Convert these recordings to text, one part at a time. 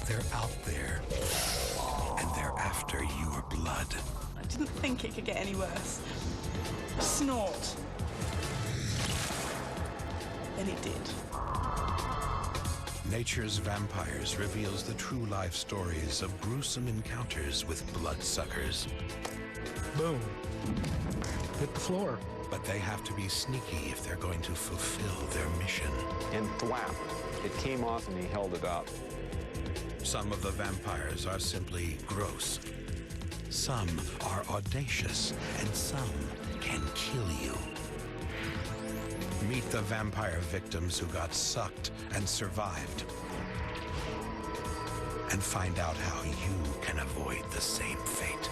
They're out there, and they're after your blood. I didn't think it could get any worse. Snort. Then it did. Nature's Vampires reveals the true life stories of gruesome encounters with bloodsuckers. Boom. Hit the floor. But they have to be sneaky if they're going to fulfill their mission. And thwap. It came off and he held it up. Some of the vampires are simply gross. Some are audacious, and some can kill you. Meet the vampire victims who got sucked and survived. And find out how you can avoid the same fate.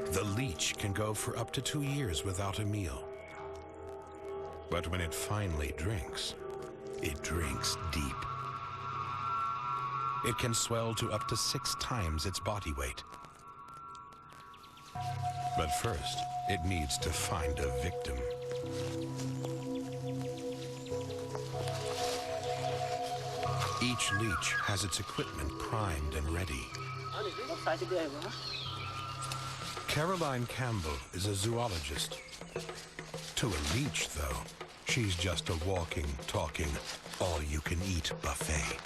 The leech can go for up to 2 years without a meal. But when it finally drinks, it drinks deep. It can swell to up to 6 times its body weight. But first, it needs to find a victim. Each leech has its equipment primed and ready. Caroline Campbell is a zoologist. To a leech, though, she's just a walking, talking, all-you-can-eat buffet.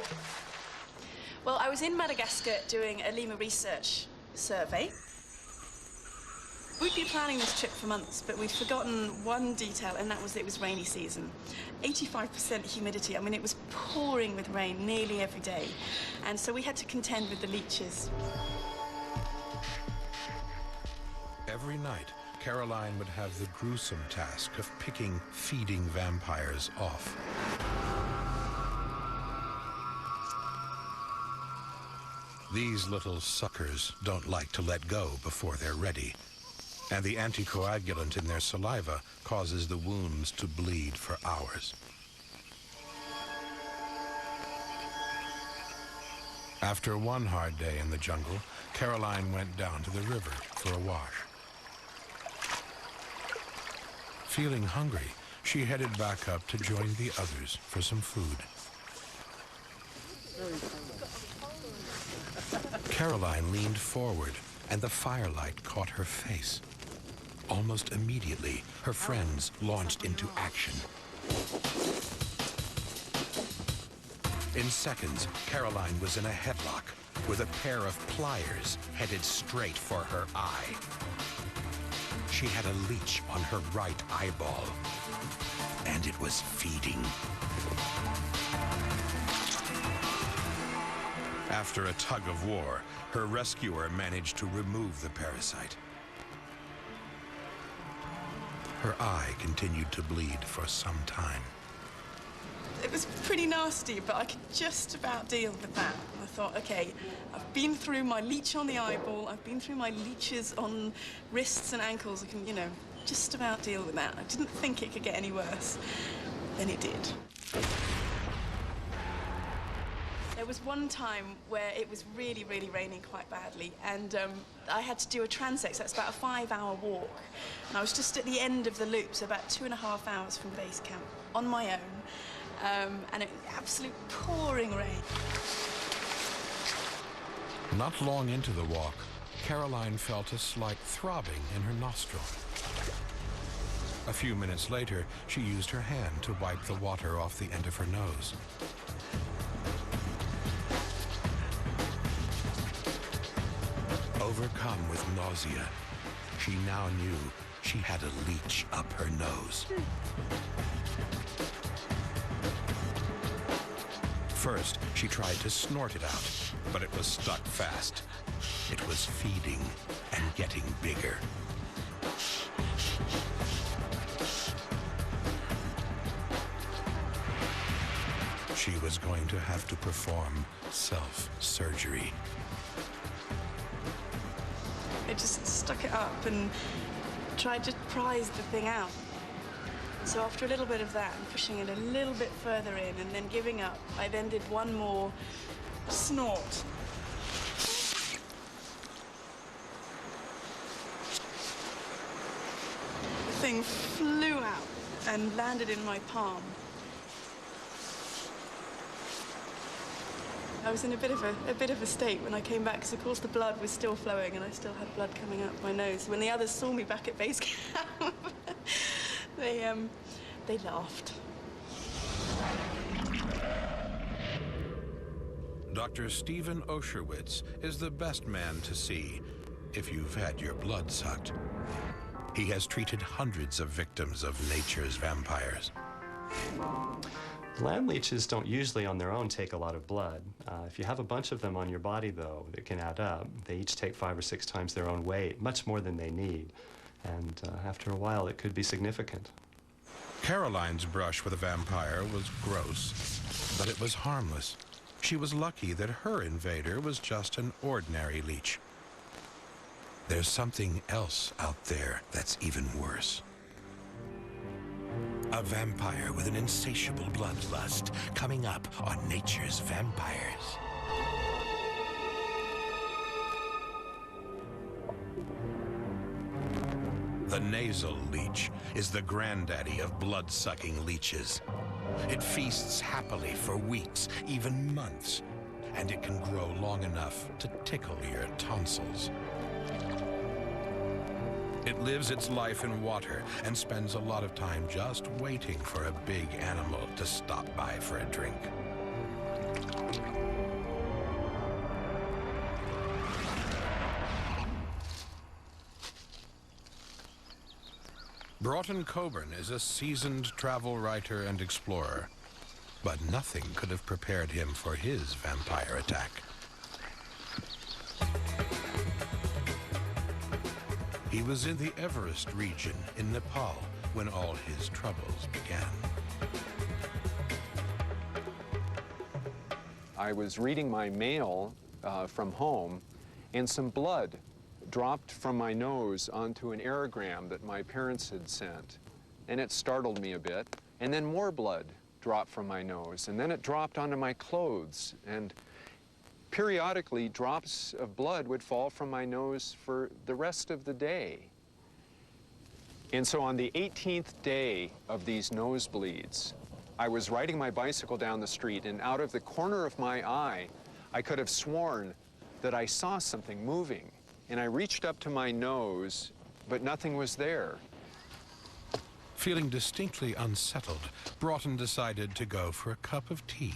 Well, I was in Madagascar doing a lemur research survey. We'd been planning this trip for months, but we'd forgotten one detail, and that was it was rainy season. 85% humidity. I mean, it was pouring with rain nearly every day. And so we had to contend with the leeches. Every night, Caroline would have the gruesome task of picking feeding vampires off. These little suckers don't like to let go before they're ready, and the anticoagulant in their saliva causes the wounds to bleed for hours. After one hard day in the jungle, Caroline went down to the river for a wash. Feeling hungry, she headed back up to join the others for some food. Caroline leaned forward, and the firelight caught her face. Almost immediately, her friends launched into action. In seconds, Caroline was in a headlock with a pair of pliers headed straight for her eye. She had a leech on her right eyeball, and it was feeding. After a tug of war, her rescuer managed to remove the parasite. Her eye continued to bleed for some time. It was pretty nasty, but I could just about deal with that. I thought, okay, I've been through my leech on the eyeball, I've been through my leeches on wrists and ankles. I can, just about deal with that. I didn't think it could get any worse. Then it did. There was one time where it was really, really raining quite badly, and I had to do a transect, so that's about a 5-hour walk. And I was just at the end of the loop, so about 2.5 hours from base camp, on my own, and it was absolute pouring rain. Not long into the walk, Caroline felt a slight throbbing in her nostril. A few minutes later, she used her hand to wipe the water off the end of her nose. Overcome with nausea, she now knew she had a leech up her nose. First, she tried to snort it out, but it was stuck fast. It was feeding and getting bigger. She was going to have to perform self-surgery. I just stuck it up and tried to prise the thing out. So after a little bit of that and pushing it a little bit further in and then giving up, I then did one more snort. The thing flew out and landed in my palm. I was in a bit of a state when I came back, because of course the blood was still flowing and I still had blood coming out my nose. When the others saw me back at base camp, they laughed. Dr. Stephen Osherwitz is the best man to see if you've had your blood sucked. He has treated hundreds of victims of nature's vampires. Land leeches don't usually on their own take a lot of blood. If you have a bunch of them on your body, though, it can add up. They each take 5 or 6 times their own weight, much more than they need. And after a while, it could be significant. Caroline's brush with a vampire was gross, but it was harmless. She was lucky that her invader was just an ordinary leech. There's something else out there that's even worse. A vampire with an insatiable bloodlust, coming up on Nature's Vampires. The nasal leech is the granddaddy of blood-sucking leeches. It feasts happily for weeks, even months, and it can grow long enough to tickle your tonsils. It lives its life in water and spends a lot of time just waiting for a big animal to stop by for a drink. Broughton Coburn is a seasoned travel writer and explorer, but nothing could have prepared him for his vampire attack. He was in the Everest region in Nepal when all his troubles began. I was reading my mail from home, and some blood dropped from my nose onto an aerogram that my parents had sent. And it startled me a bit. And then more blood dropped from my nose. And then it dropped onto my clothes. And periodically, drops of blood would fall from my nose for the rest of the day. And so on the 18th day of these nosebleeds, I was riding my bicycle down the street, and out of the corner of my eye, I could have sworn that I saw something moving. And I reached up to my nose, but nothing was there. Feeling distinctly unsettled, Broughton decided to go for a cup of tea.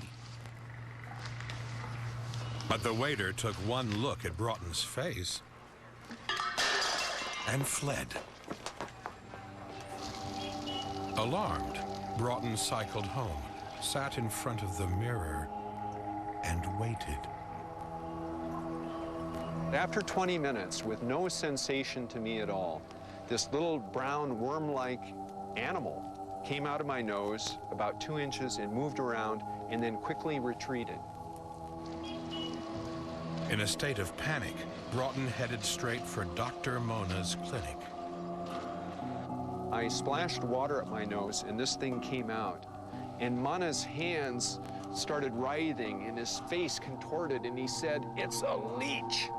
But the waiter took one look at Broughton's face and fled. Alarmed, Broughton cycled home, sat in front of the mirror, and waited. After 20 minutes, with no sensation to me at all, this little brown worm-like animal came out of my nose about 2 inches and moved around and then quickly retreated. In a state of panic, Broughton headed straight for Dr. Mona's clinic. I splashed water at my nose, and this thing came out. And Mana's hands started writhing, and his face contorted, and he said, "It's a leech."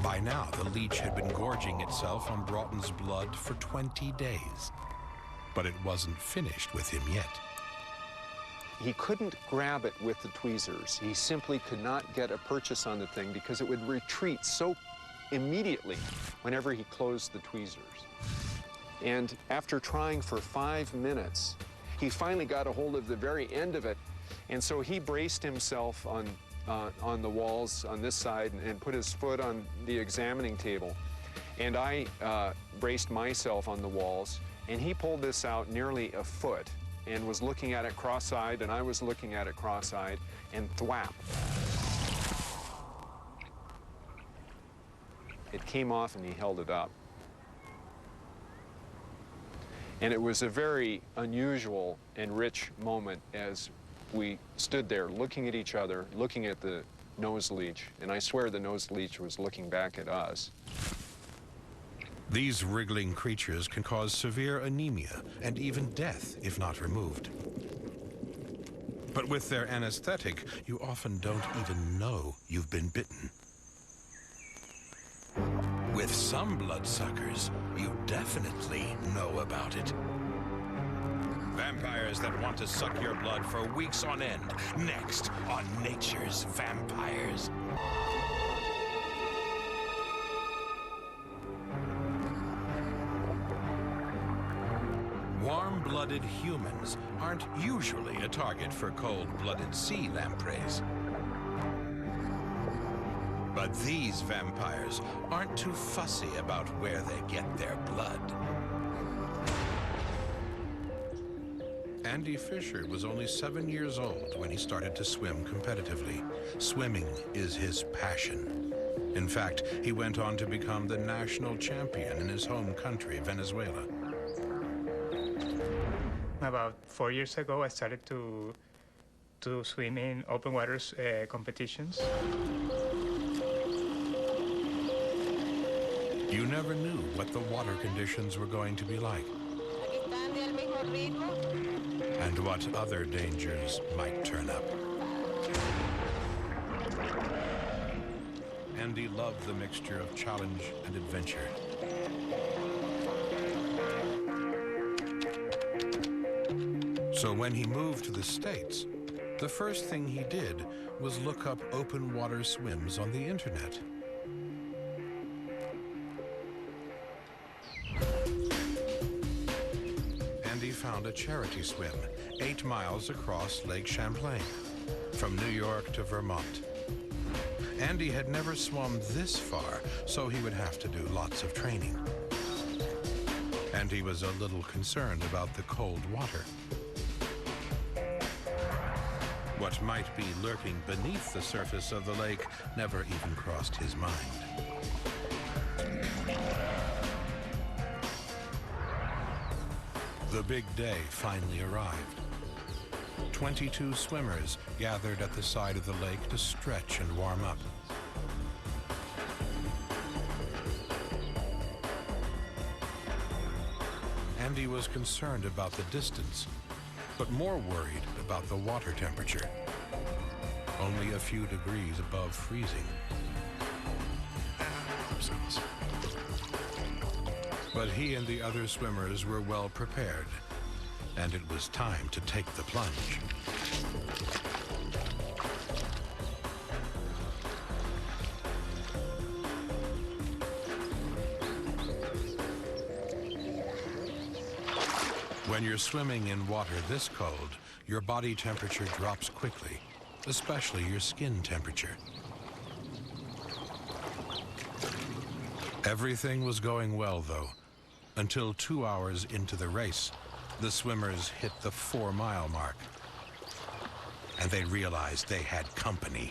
By now, the leech had been gorging itself on Broughton's blood for 20 days. But it wasn't finished with him yet. He couldn't grab it with the tweezers. He simply could not get a purchase on the thing because it would retreat so immediately whenever he closed the tweezers. And after trying for 5 minutes, he finally got a hold of the very end of it. And so he braced himself on the walls on this side and put his foot on the examining table. And I braced myself on the walls, and he pulled this out nearly a foot and was looking at it cross-eyed, and I was looking at it cross-eyed, and thwap. It came off, and he held it up. And it was a very unusual and rich moment as we stood there looking at each other, looking at the nose leech, and I swear the nose leech was looking back at us. These wriggling creatures can cause severe anemia and even death if not removed. But with their anesthetic, you often don't even know you've been bitten. With some bloodsuckers, you definitely know about it. Vampires that want to suck your blood for weeks on end. Next on Nature's Vampires. Warm-blooded humans aren't usually a target for cold-blooded sea lampreys. But these vampires aren't too fussy about where they get their blood. Andy Fisher was only 7 years old when he started to swim competitively. Swimming is his passion. In fact, he went on to become the national champion in his home country, Venezuela. About 4 years ago, I started to swim in open waters competitions. You never knew what the water conditions were going to be like, and what other dangers might turn up. Andy loved the mixture of challenge and adventure. So when he moved to the States, the first thing he did was look up open water swims on the internet. Andy found a charity swim 8 miles across Lake Champlain, from New York to Vermont. Andy had never swum this far, so he would have to do lots of training. And he was a little concerned about the cold water. What might be lurking beneath the surface of the lake never even crossed his mind. The big day finally arrived. 22 swimmers gathered at the side of the lake to stretch and warm up. Andy was concerned about the distance, but more worried about the water temperature. Only a few degrees above freezing. But he and the other swimmers were well prepared, and it was time to take the plunge. When you're swimming in water this cold, your body temperature drops quickly, especially your skin temperature. Everything was going well, though, until 2 hours into the race, the swimmers hit the 4-mile mark, and they realized they had company.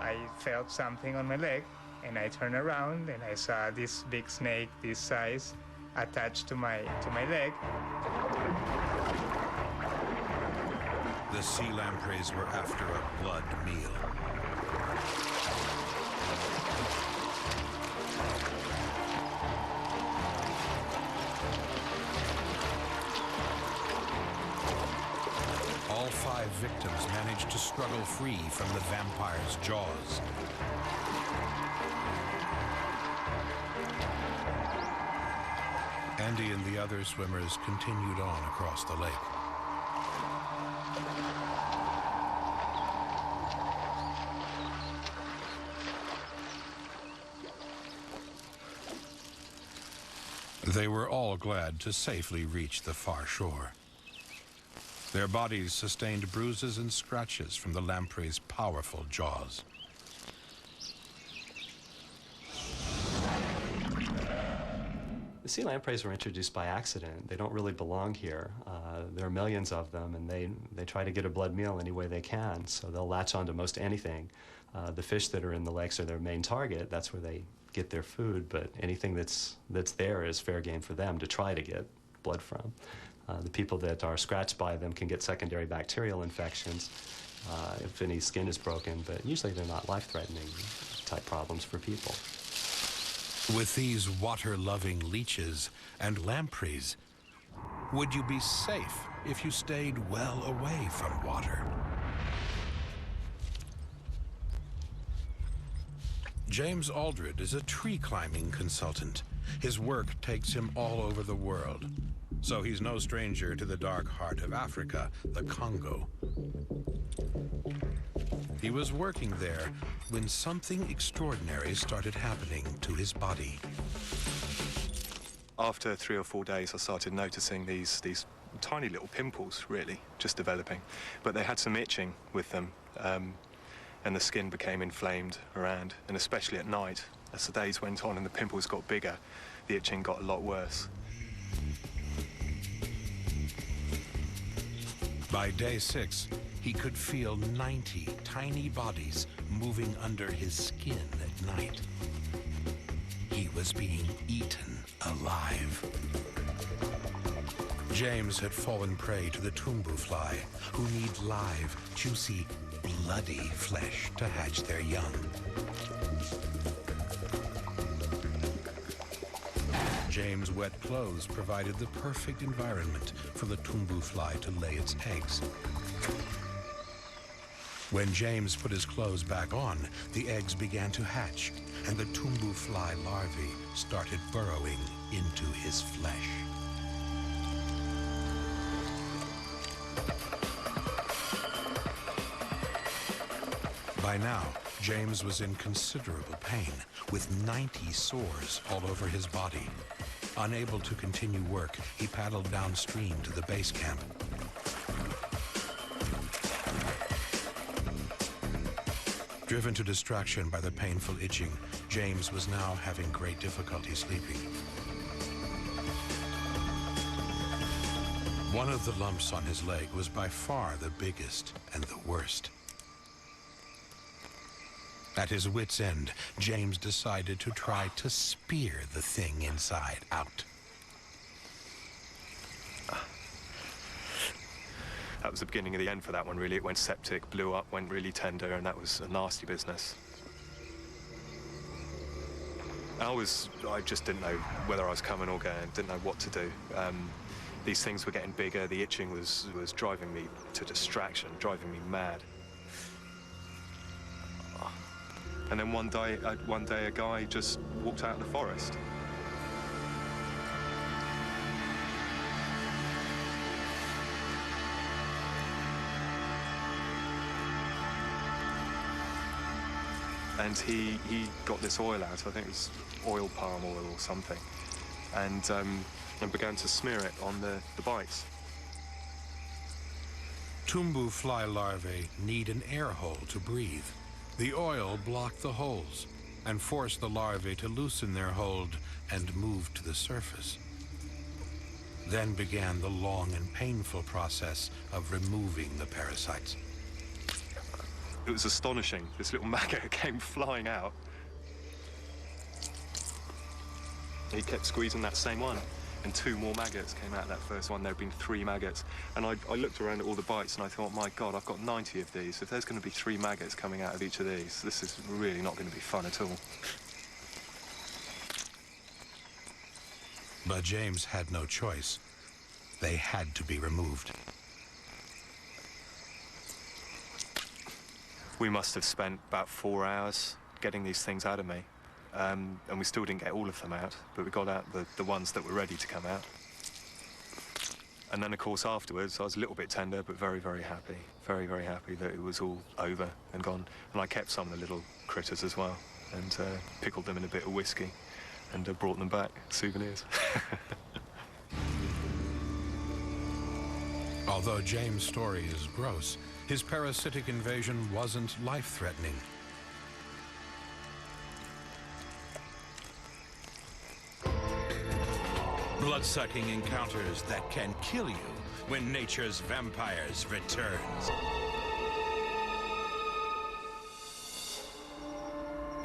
I felt something on my leg, and I turned around, and I saw this big snake this size attached to my leg. The sea lampreys were after a blood meal. All 5 victims managed to struggle free from the vampire's jaws. Andy and the other swimmers continued on across the lake. They were all glad to safely reach the far shore. Their bodies sustained bruises and scratches from the lamprey's powerful jaws. The sea lampreys were introduced by accident. They don't really belong here. There are millions of them, and they try to get a blood meal any way they can, so they'll latch onto most anything. The fish that are in the lakes are their main target. That's where they get their food, but anything that's there is fair game for them to try to get blood from. The people that are scratched by them can get secondary bacterial infections if any skin is broken, but usually they're not life-threatening type problems for people. With these water-loving leeches and lampreys, would you be safe if you stayed well away from water? James Aldred is a tree climbing consultant. His work takes him all over the world. So he's no stranger to the dark heart of Africa, the Congo. He was working there when something extraordinary started happening to his body. After 3 or 4 days, I started noticing these tiny little pimples, really, just developing. But they had some itching with them, and the skin became inflamed around, and especially at night. As the days went on and the pimples got bigger, the itching got a lot worse. By day 6, he could feel 90 tiny bodies moving under his skin at night. He was being eaten alive. James had fallen prey to the tumbu fly, who need live, juicy, bloody flesh to hatch their young. James' wet clothes provided the perfect environment for the tumbu fly to lay its eggs. When James put his clothes back on, the eggs began to hatch, and the tumbu fly larvae started burrowing into his flesh. By now, James was in considerable pain, with 90 sores all over his body. Unable to continue work, he paddled downstream to the base camp. Driven to distraction by the painful itching, James was now having great difficulty sleeping. One of the lumps on his leg was by far the biggest and the worst. At his wit's end, James decided to try to spear the thing inside out. That was the beginning of the end for that one, really. It went septic, blew up, went really tender, and that was a nasty business. I just didn't know whether I was coming or going, didn't know what to do. These things were getting bigger, the itching was driving me to distraction, driving me mad. And then one day a guy just walked out of the forest. And he got this oil out, I think it was oil palm oil or something, and began to smear it on the bites. Tumbu fly larvae need an air hole to breathe. The oil blocked the holes and forced the larvae to loosen their hold and move to the surface. Then began the long and painful process of removing the parasites. It was astonishing. This little maggot came flying out. He kept squeezing that same one, and 2 more maggots came out of that first one. There had been 3 maggots. And I looked around at all the bites and I thought, my God, I've got 90 of these. If there's going to be 3 maggots coming out of each of these, this is really not going to be fun at all. But James had no choice. They had to be removed. We must have spent about 4 hours getting these things out of me. And we still didn't get all of them out, but we got out the ones that were ready to come out. And then, of course, afterwards, I was a little bit tender, but very, very happy. Very, very happy that it was all over and gone. And I kept some of the little critters as well, and pickled them in a bit of whiskey, and brought them back, souvenirs. Although James' story is gross, his parasitic invasion wasn't life-threatening. Blood-sucking encounters that can kill you when nature's vampires returns.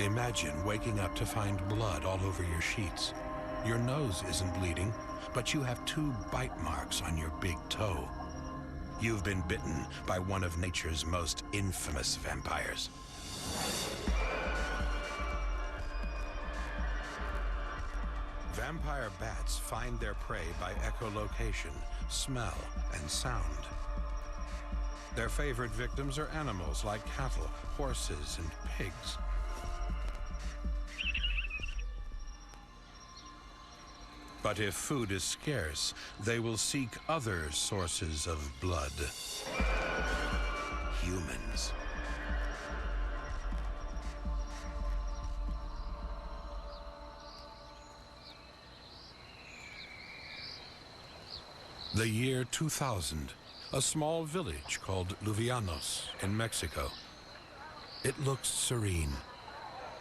Imagine waking up to find blood all over your sheets. Your nose isn't bleeding, but you have 2 bite marks on your big toe. You've been bitten by one of nature's most infamous vampires. Vampire bats find their prey by echolocation, smell, and sound. Their favorite victims are animals like cattle, horses, and pigs. But if food is scarce, they will seek other sources of blood. Humans. The year 2000, a small village called Luvianos in Mexico. It looks serene,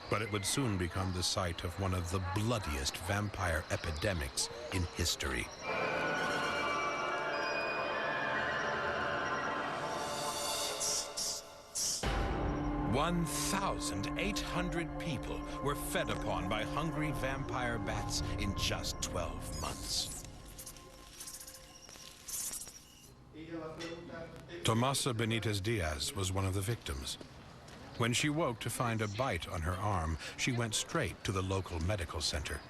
but it would soon become the site of one of the bloodiest vampire epidemics in history. $1,800 people were fed upon by hungry vampire bats in just 12 months. Tomasa Benitez Diaz was one of the victims. When she woke to find a bite on her arm, she went straight to the local medical center.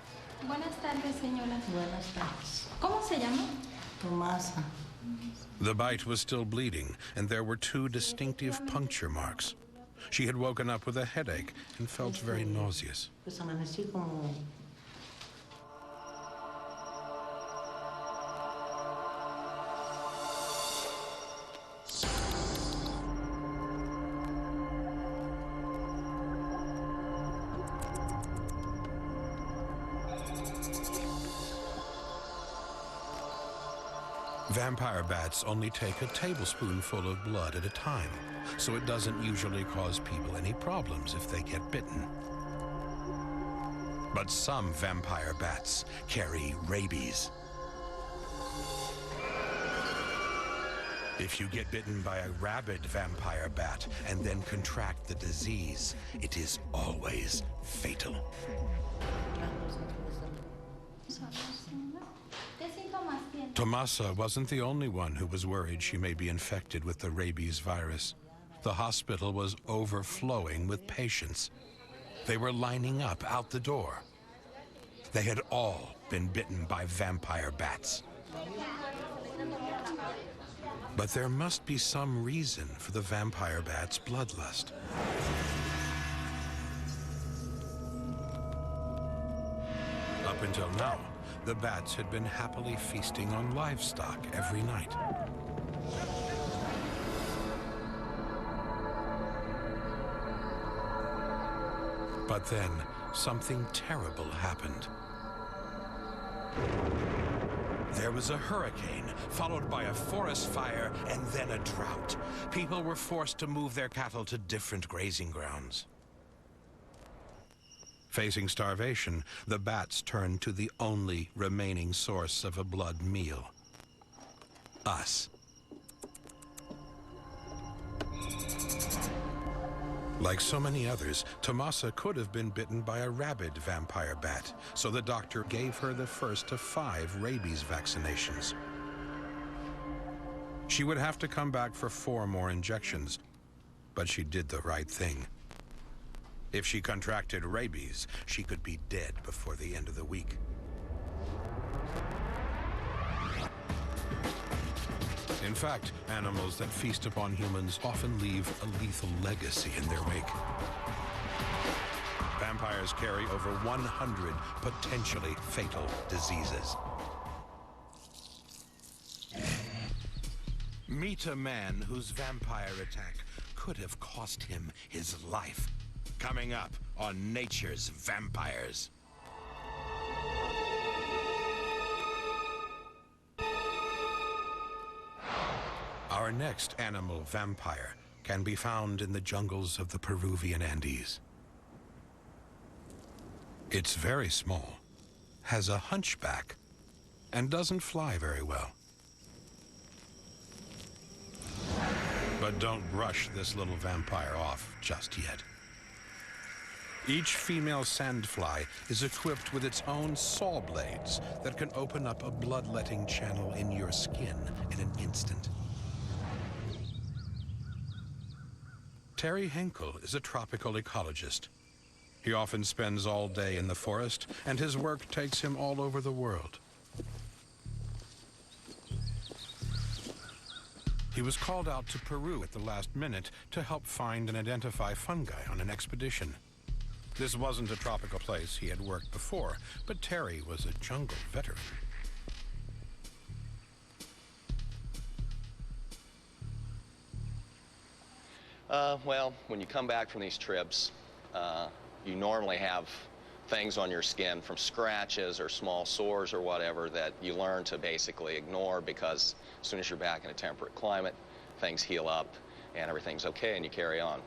Buenas tardes, señora. Buenas tardes. ¿Cómo se llama? Tomasa. The bite was still bleeding, and there were 2 distinctive puncture marks. She had woken up with a headache and felt very nauseous. Pues amanecí como... Vampire bats only take a tablespoonful of blood at a time, so it doesn't usually cause people any problems if they get bitten. But some vampire bats carry rabies. If you get bitten by a rabid vampire bat and then contract the disease, it is always fatal. Tomasa wasn't the only one who was worried she may be infected with the rabies virus. The hospital was overflowing with patients. They were lining up out the door. They had all been bitten by vampire bats. But there must be some reason for the vampire bat's bloodlust. Up until now, the bats had been happily feasting on livestock every night. But then, something terrible happened. There was a hurricane, followed by a forest fire, and then a drought. People were forced to move their cattle to different grazing grounds. Facing starvation, the bats turned to the only remaining source of a blood meal: us. Like so many others, Tomasa could have been bitten by a rabid vampire bat, so the doctor gave her the first of 5 rabies vaccinations. She would have to come back for 4 more injections, but she did the right thing. If she contracted rabies, she could be dead before the end of the week. In fact, animals that feast upon humans often leave a lethal legacy in their wake. Vampires carry over 100 potentially fatal diseases. Meet a man whose vampire attack could have cost him his life. Coming up on Nature's Vampires. Our next animal vampire can be found in the jungles of the Peruvian Andes. It's very small, has a hunchback, and doesn't fly very well. But don't brush this little vampire off just yet. Each female sandfly is equipped with its own saw blades that can open up a bloodletting channel in your skin in an instant. Terry Henkel is a tropical ecologist. He often spends all day in the forest, and his work takes him all over the world. He was called out to Peru at the last minute to help find and identify fungi on an expedition. This wasn't a tropical place he had worked before, but Terry was a jungle veteran. Well, when you come back from these trips, you normally have things on your skin from scratches or small sores or whatever that you learn to basically ignore, because as soon as you're back in a temperate climate, things heal up and everything's okay and you carry on.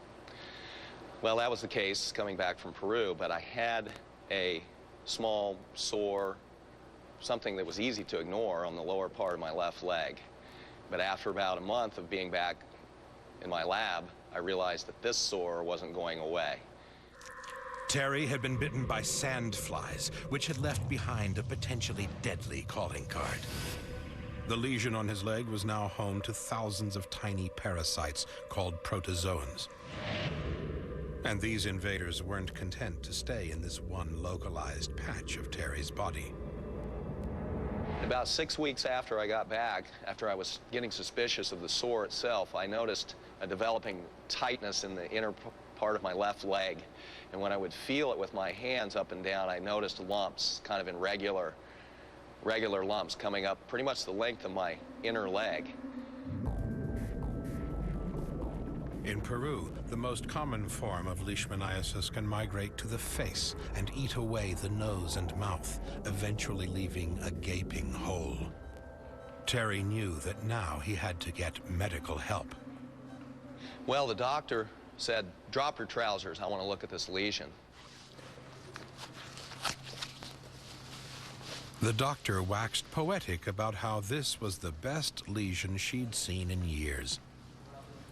Well, that was the case coming back from Peru, but I had a small sore, something that was easy to ignore on the lower part of my left leg. But after about a month of being back in my lab, I realized that this sore wasn't going away. Terry had been bitten by sandflies, which had left behind a potentially deadly calling card. The lesion on his leg was now home to thousands of tiny parasites called protozoans. And these invaders weren't content to stay in this one localized patch of Terry's body. About 6 weeks after I got back, after I was getting suspicious of the sore itself, I noticed a developing tightness in the inner part of my left leg. And when I would feel it with my hands up and down, I noticed lumps, kind of in regular lumps coming up pretty much the length of my inner leg. In Peru, the most common form of leishmaniasis can migrate to the face and eat away the nose and mouth, eventually leaving a gaping hole. Terry knew that now he had to get medical help. Well, the doctor said, "Drop your trousers, I want to look at this lesion." The doctor waxed poetic about how this was the best lesion she'd seen in years.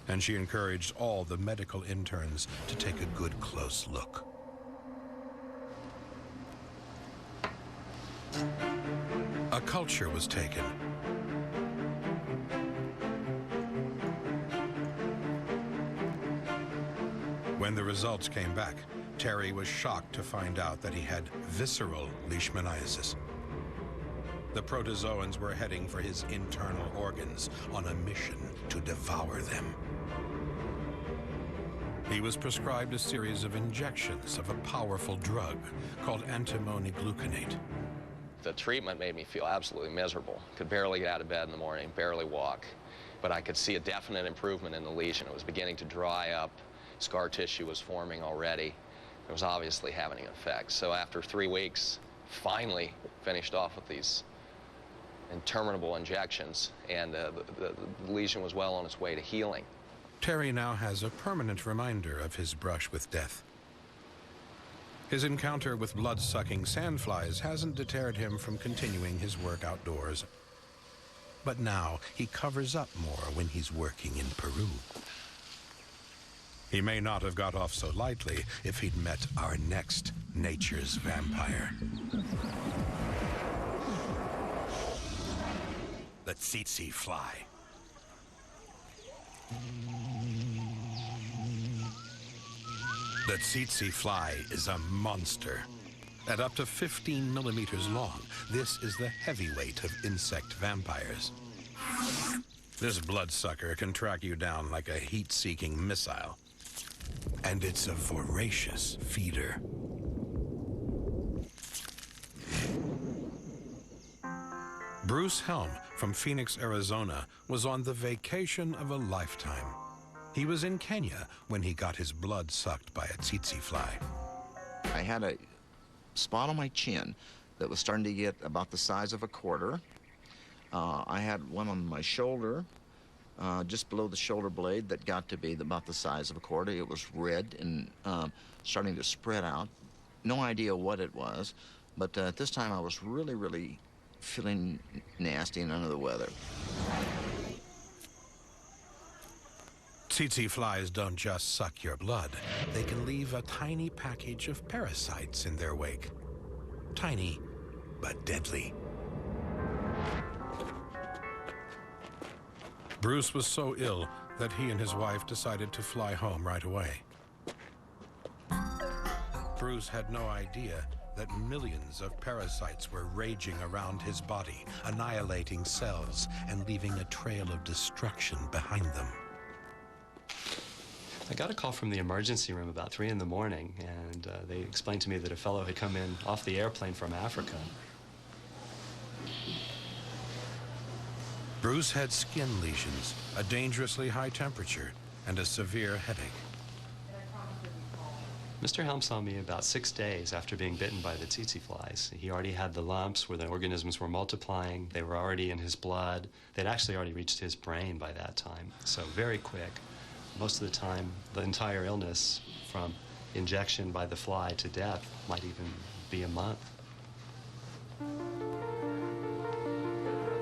And she encouraged all the medical interns to take a good close look. A culture was taken. When the results came back, Terry was shocked to find out that he had visceral leishmaniasis. The protozoans were heading for his internal organs on a mission to devour them. He was prescribed a series of injections of a powerful drug called antimony gluconate. The treatment made me feel absolutely miserable. Could barely get out of bed in the morning, barely walk. But I could see a definite improvement in the lesion. It was beginning to dry up. Scar tissue was forming already. It was obviously having an effect. So after 3 weeks, finally finished off with these interminable injections, and the lesion was well on its way to healing. Terry now has a permanent reminder of his brush with death. His encounter with blood-sucking sandflies hasn't deterred him from continuing his work outdoors. But now he covers up more when he's working in Peru. He may not have got off so lightly if he'd met our next nature's vampire. The tsetse fly. The tsetse fly is a monster. At up to 15 millimeters long, this is the heavyweight of insect vampires. This bloodsucker can track you down like a heat-seeking missile. And it's a voracious feeder. Bruce Helm from Phoenix, Arizona, was on the vacation of a lifetime. He was in Kenya when he got his blood sucked by a tsetse fly. I had a spot on my chin that was starting to get about the size of a quarter. I had one on my shoulder, just below the shoulder blade, that got to be about the size of a quarter. It was red and starting to spread out. No idea what it was, but at this time I was really feeling nasty and under the weather. Tsetse flies don't just suck your blood. They can leave a tiny package of parasites in their wake. Tiny, but deadly. Bruce was so ill that he and his wife decided to fly home right away. Bruce had no idea that millions of parasites were raging around his body, annihilating cells and leaving a trail of destruction behind them. I got a call from the emergency room about 3 in the morning, and they explained to me that a fellow had come in off the airplane from Africa. Bruce had skin lesions, a dangerously high temperature, and a severe headache. Mr. Helm saw me about 6 days after being bitten by the tsetse flies. He already had the lumps where the organisms were multiplying. They were already in his blood. They'd actually already reached his brain by that time, so very quick. Most of the time, the entire illness, from injection by the fly to death, might even be a month.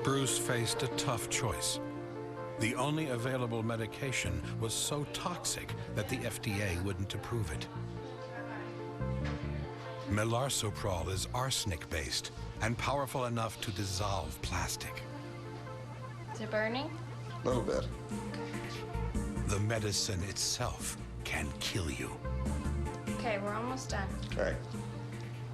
Bruce faced a tough choice. The only available medication was so toxic that the FDA wouldn't approve it. Melarsoprol is arsenic-based and powerful enough to dissolve plastic. Is it burning? A little bit. The medicine itself can kill you. Okay, we're almost done. Okay.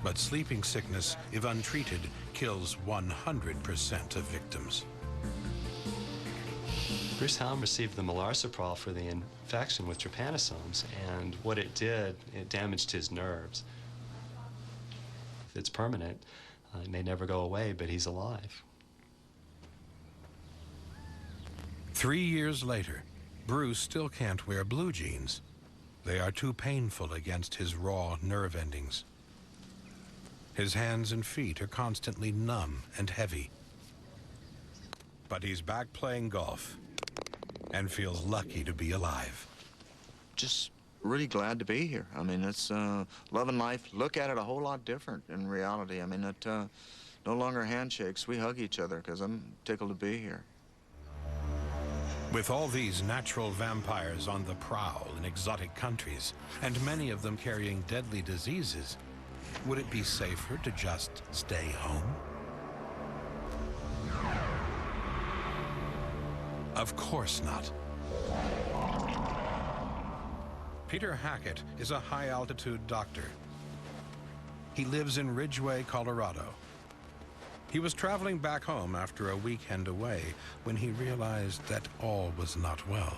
But sleeping sickness, if untreated, kills 100% of victims. Bruce Helm received the melarsoprol for the infection with trypanosomes, and what it did, it damaged his nerves. If it's permanent, it may never go away, but he's alive. 3 years later, Bruce still can't wear blue jeans. They are too painful against his raw nerve endings. His hands and feet are constantly numb and heavy. But he's back playing golf and feels lucky to be alive. Just really glad to be here. I mean, it's loving life. Look at it a whole lot different in reality. I mean, it no longer handshakes. We hug each other because I'm tickled to be here. With all these natural vampires on the prowl in exotic countries, and many of them carrying deadly diseases, would it be safer to just stay home? Of course not. Peter Hackett is a high-altitude doctor. He lives in Ridgway, Colorado. He was traveling back home after a weekend away when he realized that all was not well.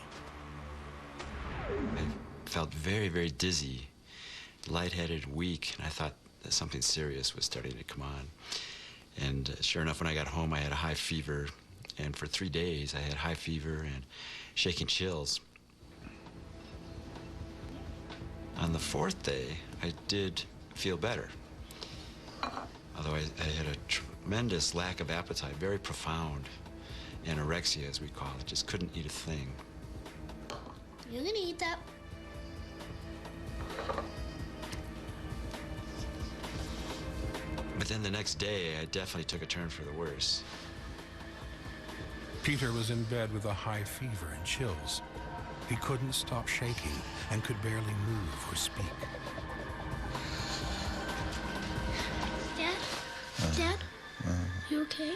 I felt very, very dizzy, lightheaded, weak, and I thought that something serious was starting to come on. And sure enough, when I got home, I had a high fever, and for 3 days, I had high fever and shaking chills. On the 4th day, I did feel better, although I had a tremendous lack of appetite, very profound anorexia, as we call it. Just couldn't eat a thing. You're gonna eat that. But then the next day, I definitely took a turn for the worse. Peter was in bed with a high fever and chills. He couldn't stop shaking and could barely move or speak. Dad? Dad? You okay?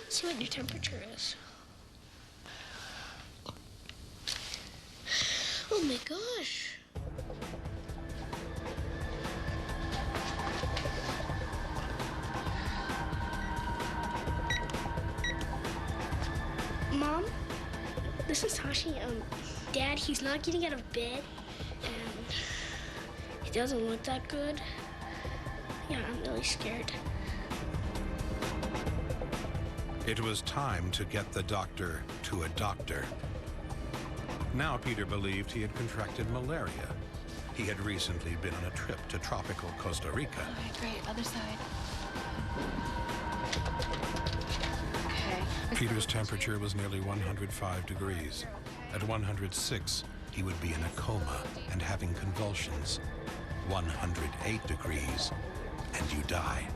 See what your temperature is. Oh my gosh. Mom, this is Tashi. Dad, he's not getting out of bed, and he doesn't look that good. Yeah, I'm really scared. It was time to get the doctor to a doctor. Now Peter believed he had contracted malaria. He had recently been on a trip to tropical Costa Rica. All right, great. Other side. Okay. Peter's temperature was nearly 105 degrees. At 106, he would be in a coma and having convulsions. 108 degrees, and you die.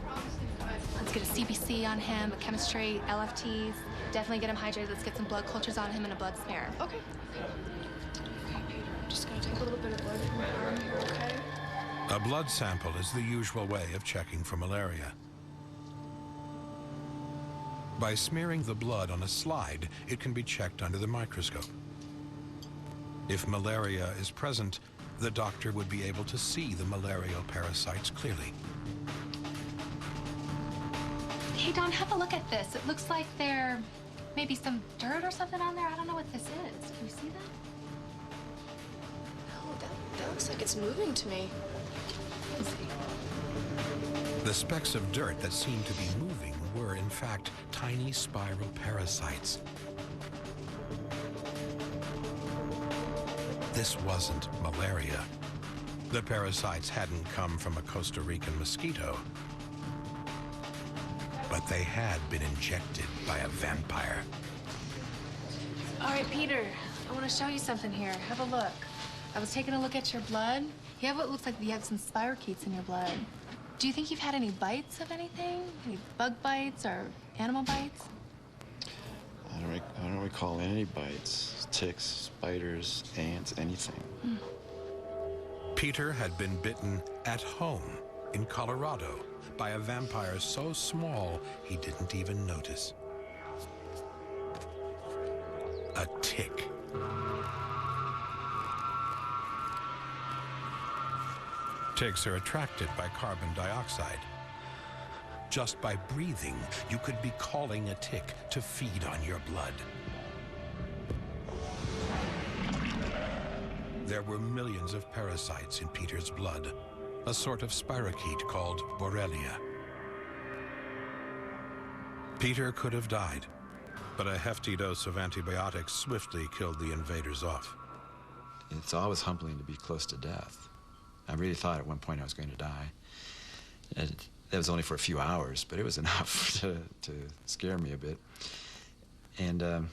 Let's get a CBC on him, a chemistry, LFTs. Definitely get him hydrated. Let's get some blood cultures on him and a blood smear. Okay. Okay, Peter, I'm just going to take a little bit of blood from my arm here, okay? A blood sample is the usual way of checking for malaria. By smearing the blood on a slide, it can be checked under the microscope. If malaria is present, the doctor would be able to see the malarial parasites clearly. Hey, Don, have a look at this. It looks like there may be some dirt or something on there. I don't know what this is. Can you see that? Oh, that looks like it's moving to me. Let's see. The specks of dirt that seemed to be moving were, in fact, tiny spiral parasites. This wasn't malaria. The parasites hadn't come from a Costa Rican mosquito, but they had been injected by a vampire. All right, Peter, I want to show you something here. Have a look. I was taking a look at your blood. You have what looks like you have some spirochetes in your blood. Do you think you've had any bites of anything? Any bug bites or animal bites? I don't recall any bites. Ticks, spiders, ants, anything. Peter had been bitten at home in Colorado by a vampire so small he didn't even notice. A tick. Ticks are attracted by carbon dioxide. Just by breathing, you could be calling a tick to feed on your blood. There were millions of parasites in Peter's blood, a sort of spirochete called Borrelia. Peter could have died, but a hefty dose of antibiotics swiftly killed the invaders off. It's always humbling to be close to death. I really thought at one point I was going to die. And that was only for a few hours, but it was enough to scare me a bit. And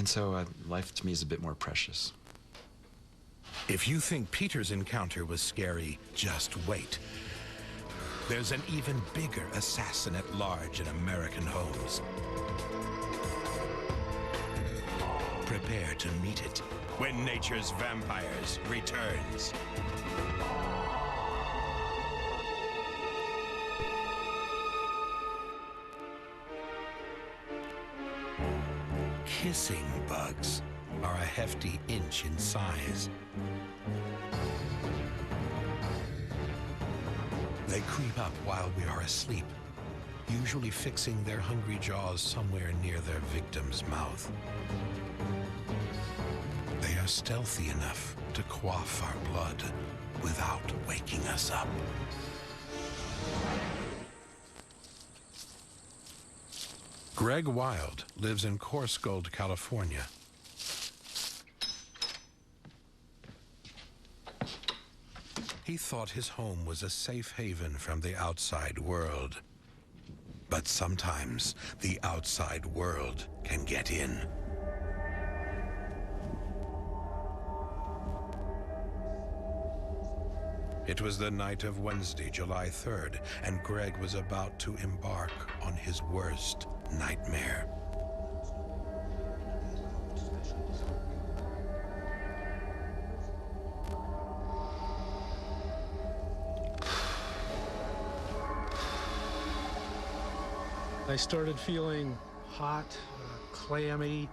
so life to me is a bit more precious. If you think Peter's encounter was scary, just wait. There's an even bigger assassin at large in American homes. Prepare to meet it when Nature's Vampires returns. Kissing bugs are a hefty inch in size. They creep up while we are asleep, usually fixing their hungry jaws somewhere near their victim's mouth. They are stealthy enough to quaff our blood without waking us up. Greg Wild lives in Coarse Gold, California. He thought his home was a safe haven from the outside world. But sometimes the outside world can get in. It was the night of Wednesday, July 3rd, and Greg was about to embark on his worst nightmare. I started feeling hot, clammy.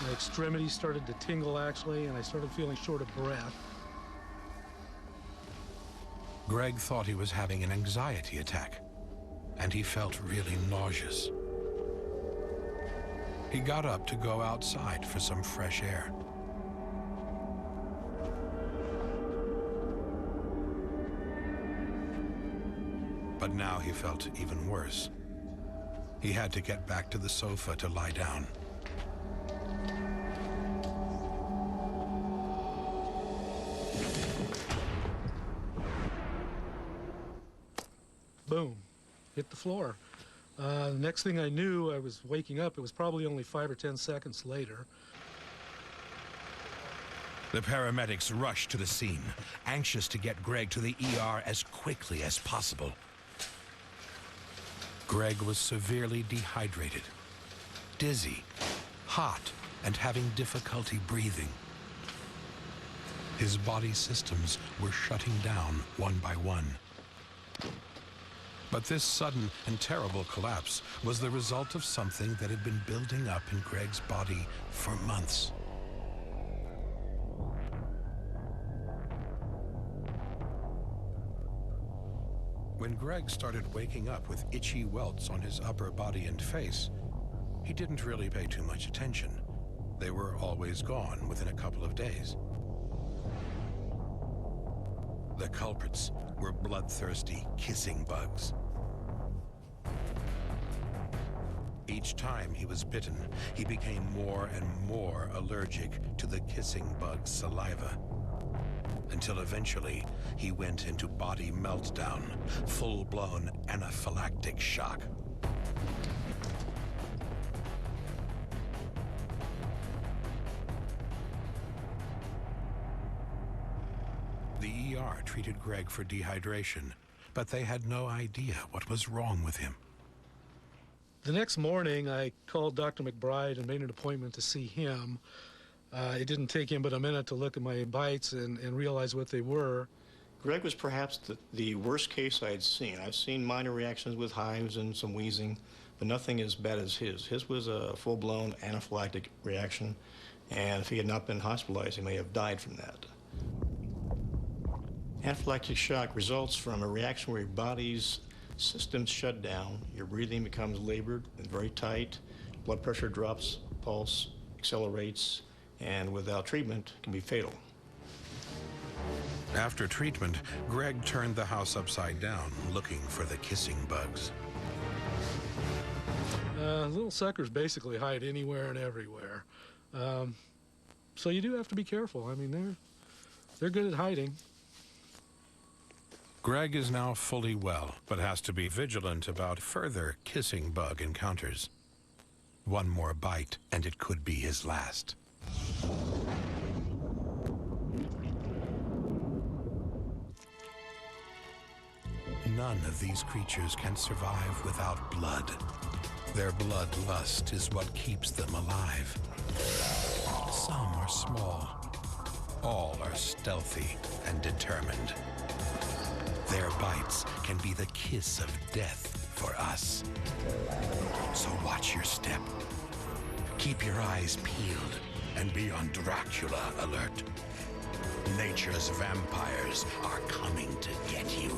My extremities started to tingle, actually, and I started feeling short of breath. Greg thought he was having an anxiety attack, and he felt really nauseous. He got up to go outside for some fresh air. But now he felt even worse. He had to get back to the sofa to lie down. Boom, hit the floor. The next thing I knew, I was waking up. It was probably only 5 or 10 seconds later. The paramedics rushed to the scene, anxious to get Greg to the ER as quickly as possible. Greg was severely dehydrated, dizzy, hot, and having difficulty breathing. His body systems were shutting down one by one. But this sudden and terrible collapse was the result of something that had been building up in Greg's body for months. When Greg started waking up with itchy welts on his upper body and face, he didn't really pay too much attention. They were always gone within a couple of days. The culprits were bloodthirsty kissing bugs. Each time he was bitten, he became more and more allergic to the kissing bug's saliva, until eventually he went into body meltdown, full-blown anaphylactic shock. The ER treated Greg for dehydration, but they had no idea what was wrong with him. The next morning, I called Dr. McBride and made an appointment to see him. It didn't take him but a minute to look at my bites and realize what they were. Greg was perhaps the worst case I had seen. I've seen minor reactions with hives and some wheezing, but nothing as bad as his. His was a full-blown anaphylactic reaction, and if he had not been hospitalized, he may have died from that. Anaphylactic shock results from a reaction where your body's systems shut down, your breathing becomes labored and very tight, blood pressure drops, pulse accelerates, and without treatment can be fatal. After treatment, Greg turned the house upside down, looking for the kissing bugs. Little suckers basically hide anywhere and everywhere. So you do have to be careful. I mean, they're good at hiding. Greg is now fully well, but has to be vigilant about further kissing bug encounters. One more bite, and it could be his last. None of these creatures can survive without blood. Their bloodlust is what keeps them alive. Some are small. All are stealthy and determined. Their bites can be the kiss of death for us. So watch your step. Keep your eyes peeled and be on Dracula alert. Nature's vampires are coming to get you.